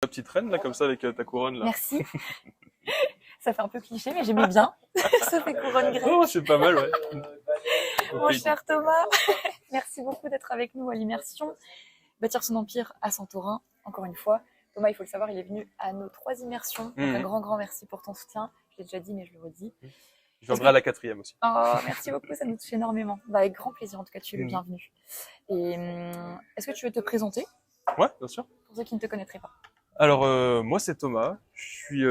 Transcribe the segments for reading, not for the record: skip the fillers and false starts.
petite reine, là, comme ça, avec ta couronne, là. Merci. Ça fait un peu cliché, mais j'aimais bien. Ça fait couronne grecque. Oh, c'est pas mal, ouais. Mon cher Thomas, merci beaucoup d'être avec nous à l'immersion. Bâtir son empire à Santorin, encore une fois. Thomas, il faut le savoir, il est venu à nos 3 immersions. Donc un grand merci pour ton soutien. Je l'ai déjà dit, mais je le redis. Je viendrai à la 4e aussi. Oh, merci beaucoup, ça nous touche énormément. Bah, avec grand plaisir, en tout cas, tu es le bienvenu. Et est-ce que tu veux te présenter? Ouais, bien sûr. Pour ceux qui ne te connaîtraient pas. Alors, moi, c'est Thomas. Je suis...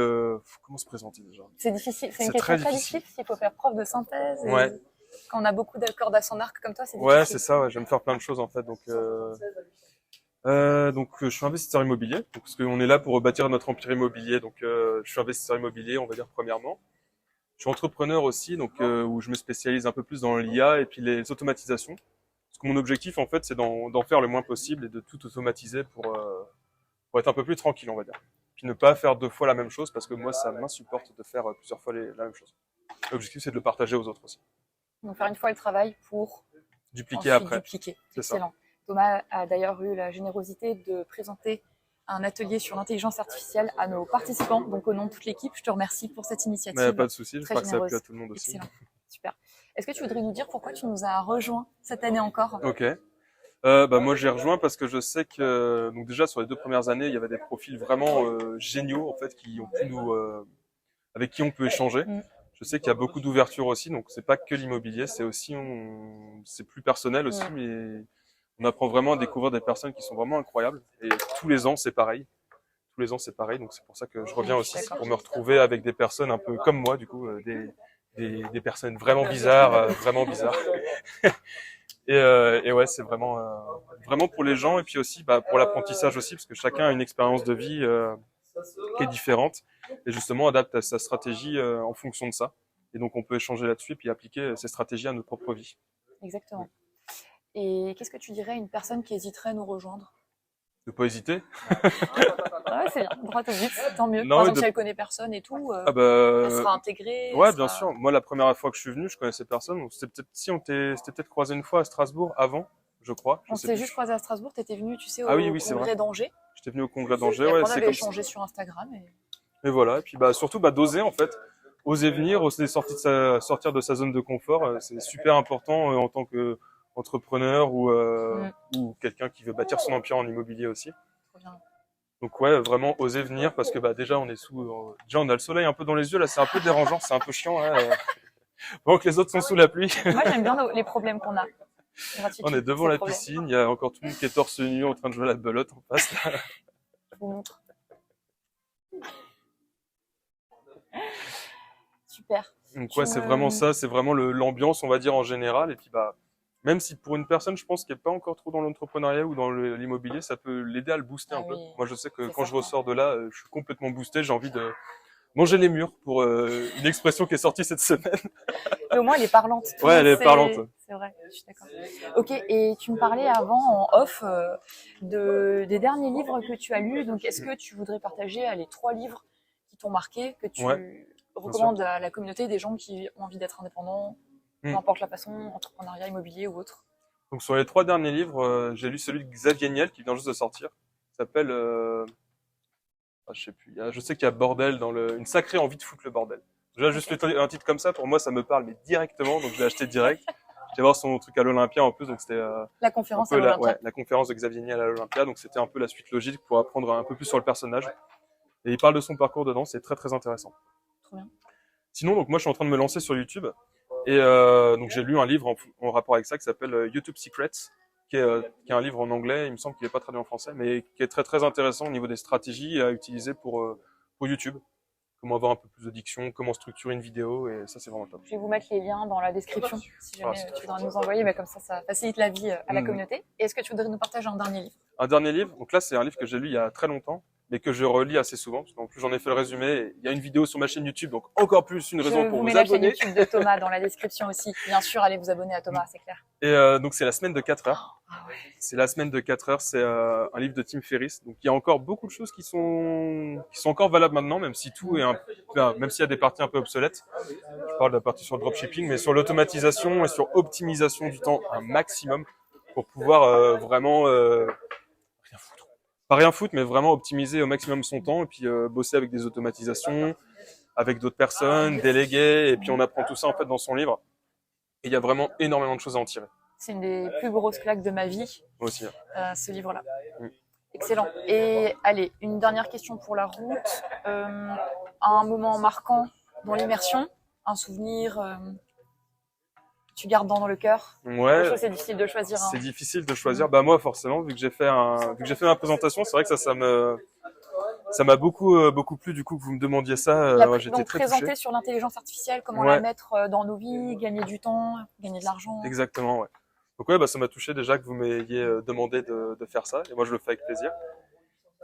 comment se présenter, déjà? C'est difficile, c'est une question très difficile. Il faut faire preuve de synthèse. Et ouais. Quand on a beaucoup de cordes à son arc comme toi, c'est difficile. Ouais, c'est ça, ouais. J'aime faire plein de choses, en fait. Donc, je suis investisseur immobilier. Donc, parce qu'on est là pour bâtir notre empire immobilier. Donc, je suis investisseur immobilier, on va dire, premièrement. Je suis entrepreneur aussi, donc où je me spécialise un peu plus dans l'IA et puis les automatisations. Parce que mon objectif, en fait, c'est d'en faire le moins possible et de tout automatiser pour être un peu plus tranquille, on va dire. Puis ne pas faire 2 fois la même chose, parce que moi, ça m'insupporte de faire plusieurs fois la même chose. L'objectif, c'est de le partager aux autres aussi. Donc faire une fois le travail pour dupliquer après. Dupliquer. Excellent. Ça. Thomas a d'ailleurs eu la générosité de présenter un atelier sur l'intelligence artificielle à nos participants. Donc au nom de toute l'équipe, je te remercie pour cette initiative. Mais pas de souci, j'espère que ça a plu à tout le monde aussi. Excellent. Super. Est-ce que tu voudrais nous dire pourquoi tu nous as rejoints cette année encore? Ok. Moi j'ai rejoint parce que je sais que donc déjà sur les 2 premières années, il y avait des profils vraiment géniaux en fait qui ont pu avec qui on peut échanger. Je sais qu'il y a beaucoup d'ouverture aussi, donc c'est pas que l'immobilier, c'est aussi c'est plus personnel aussi, mais on apprend vraiment à découvrir des personnes qui sont vraiment incroyables. Et tous les ans c'est pareil. Tous les ans c'est pareil, donc c'est pour ça que je reviens aussi, pour me retrouver avec des personnes un peu comme moi du coup, des personnes vraiment bizarres, Et ouais, c'est vraiment pour les gens et puis aussi pour l'apprentissage aussi, parce que chacun a une expérience de vie qui est différente et justement adapte sa stratégie en fonction de ça. Et donc on peut échanger là-dessus et puis appliquer ces stratégies à notre propre vie. Exactement. Et qu'est-ce que tu dirais à une personne qui hésiterait à nous rejoindre? De pas hésiter. Ouais, c'est bien, droit au but, tant mieux. Par exemple, si elle connaît personne et tout, elle sera intégrée. Ouais, bien sûr. Moi, la première fois que je suis venu, je connaissais personne. Donc, c'était peut-être croisé une fois à Strasbourg avant, je crois. On s'est juste croisé à Strasbourg. T'étais venu, tu sais, au congrès d'Angers. J'étais venu au congrès d'Angers. Et ouais, on avait échangé sur Instagram. Et voilà. Et puis, surtout, d'oser en fait, oser venir, oser sortir de sa zone de confort. C'est super important en tant que entrepreneur ou quelqu'un qui veut bâtir son empire en immobilier aussi. Trop bien. Donc ouais, vraiment oser venir parce que déjà on est déjà on a le soleil un peu dans les yeux là, c'est un peu dérangeant, c'est un peu chiant là. Pendant que les autres sont sous la pluie. Moi j'aime bien les problèmes qu'on a. On est devant la piscine, il y a encore tout le monde qui est torse nu en train de jouer à la belote en face là. Je vous montre. Super. Donc ouais, c'est vraiment ça, c'est vraiment l'ambiance on va dire en général et puis même si pour une personne, je pense, qui n'est pas encore trop dans l'entrepreneuriat ou dans l'immobilier, ça peut l'aider à le booster un peu. Moi, je sais que quand je ressors de là, je suis complètement boosté. J'ai envie de manger les murs pour une expression qui est sortie cette semaine. Mais au moins, elle est parlante. Ouais, elle est parlante. C'est vrai, je suis d'accord. Ok, et tu me parlais avant, en off, des derniers livres que tu as lus. Donc, est-ce que tu voudrais partager les 3 livres qui t'ont marqué, que tu recommandes à la communauté des gens qui ont envie d'être indépendants, peu importe la façon, entrepreneuriat, immobilier ou autre? Donc sur les 3 derniers livres, j'ai lu celui de Xavier Niel qui vient juste de sortir. Il s'appelle, je sais plus. Je sais qu'il y a bordel dans une sacrée envie de foutre le bordel. Déjà juste un titre comme ça, pour moi, ça me parle mais directement, donc je l'ai acheté direct. J'étais voir son truc à l'Olympia en plus, donc c'était la conférence à l'Olympia. La conférence de Xavier Niel à l'Olympia, donc c'était un peu la suite logique pour apprendre un peu plus sur le personnage. Et il parle de son parcours dedans, c'est très très intéressant. Trop bien. Sinon, donc moi, je suis en train de me lancer sur YouTube. Et donc j'ai lu un livre en rapport avec ça qui s'appelle YouTube Secrets, qui est un livre en anglais, il me semble qu'il n'est pas traduit en français, mais qui est très très intéressant au niveau des stratégies à utiliser pour YouTube. Comment avoir un peu plus de diction, comment structurer une vidéo, et ça c'est vraiment top. Je vais vous mettre les liens dans la description, si jamais tu voudras nous envoyer, mais comme ça facilite la vie à la communauté. Et est-ce que tu voudrais nous partager un dernier livre? Un dernier livre, donc là c'est un livre que j'ai lu il y a très longtemps, mais que je relis assez souvent, parce qu'en plus j'en ai fait le résumé. Il y a une vidéo sur ma chaîne YouTube, donc encore plus une raison pour vous abonner. Je vous mets la chaîne YouTube de Thomas dans la description aussi. Bien sûr, allez vous abonner à Thomas, c'est clair. Et donc c'est la semaine de 4 heures. Ouais. C'est la semaine de 4 heures, c'est un livre de Tim Ferriss. Donc il y a encore beaucoup de choses qui sont encore valables maintenant, même si tout est même s'il y a des parties un peu obsolètes. Je parle de la partie sur le dropshipping, mais sur l'automatisation et sur optimisation du temps un maximum pour pouvoir vraiment rien foutre. pas rien foutre, mais vraiment optimiser au maximum son temps et puis bosser avec des automatisations, avec d'autres personnes, déléguer, et puis on apprend tout ça en fait dans son livre. Et il y a vraiment énormément de choses à en tirer. C'est une des plus grosses claques de ma vie, Moi aussi. ce livre-là. Excellent. Et allez, une dernière question pour la route. Un moment marquant dans l'immersion, un souvenir tu gardes dans le cœur. Ouais. C'est difficile de choisir. C'est difficile de choisir. Bah moi forcément, vu que j'ai fait ma présentation, c'est vrai que ça m'a beaucoup plu du coup que vous me demandiez ça. J'étais très touché. Présenter sur l'intelligence artificielle, comment la mettre dans nos vies, gagner du temps, gagner de l'argent. Exactement, ouais. Donc ouais, bah ça m'a touché déjà que vous m'ayez demandé de faire ça, et moi je le fais avec plaisir.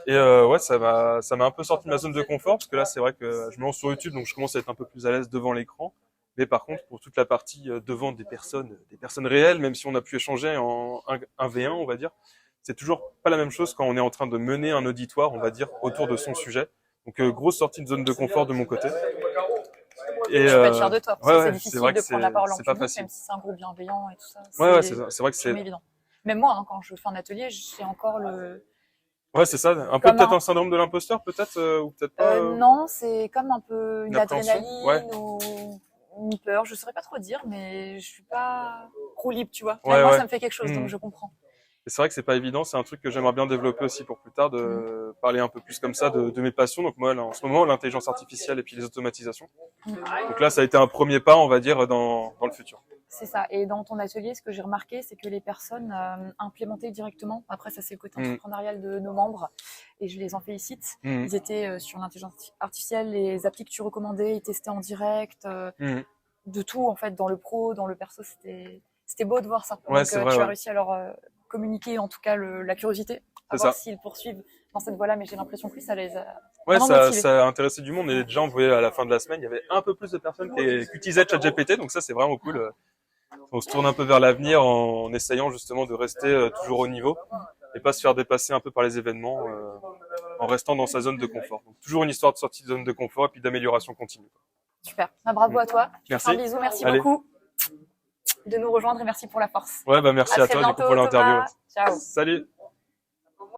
Et ouais, ça m'a un peu sorti de ma zone de confort parce que là c'est vrai que je me lance sur YouTube, donc je commence à être un peu plus à l'aise devant l'écran. Mais par contre, pour toute la partie devant des personnes réelles, même si on a pu échanger en 1v1, on va dire, c'est toujours pas la même chose quand on est en train de mener un auditoire, on va dire, autour de son sujet. Donc grosse sortie de zone de confort de mon côté. Et je peux être fier de toi, parce que c'est difficile de prendre la parole en public, même si c'est un groupe bienveillant et tout ça. Ouais, c'est vrai que c'est évident. Même moi, hein, quand je fais un atelier, j'ai encore le... Ouais, c'est ça. Un peu peut-être un syndrome de l'imposteur, peut-être, ou peut-être pas. Non, c'est comme un peu une adrénaline ou une peur. Je saurais pas trop dire, mais je suis pas roue libre, tu vois. Moi, ça me fait quelque chose, donc je comprends. Et c'est vrai que c'est pas évident. C'est un truc que j'aimerais bien développer aussi pour plus tard, de parler un peu plus comme ça de mes passions. Donc moi, là, en ce moment, l'intelligence artificielle et puis les automatisations. Donc là, ça a été un premier pas, on va dire, dans le futur. C'est ça. Et dans ton atelier, ce que j'ai remarqué, c'est que les personnes implémentaient directement. Après, ça, c'est le côté entrepreneurial de nos membres. Et je les en félicite. Ils étaient sur l'intelligence artificielle, les applis que tu recommandais, ils testaient en direct. De tout, en fait, dans le pro, dans le perso. C'était beau de voir ça. Ouais, donc, c'est vrai, tu as réussi à leur communiquer, en tout cas, la curiosité. À voir s'ils poursuivent dans cette voie-là. Mais j'ai l'impression que ça les a... Ouais, ça a intéressé du monde. Et déjà, on voyait à la fin de la semaine, il y avait un peu plus de personnes qui utilisaient ChatGPT. Donc ça, c'est vraiment cool. On se tourne un peu vers l'avenir en essayant justement de rester toujours au niveau et pas se faire dépasser un peu par les événements en restant dans sa zone de confort. Donc toujours une histoire de sortie de zone de confort et puis d'amélioration continue. Super. Bravo à toi. Merci. Un bisou, merci beaucoup de nous rejoindre et merci pour la force. Ouais, bah merci à toi du coup pour l'interview. Ciao. Salut.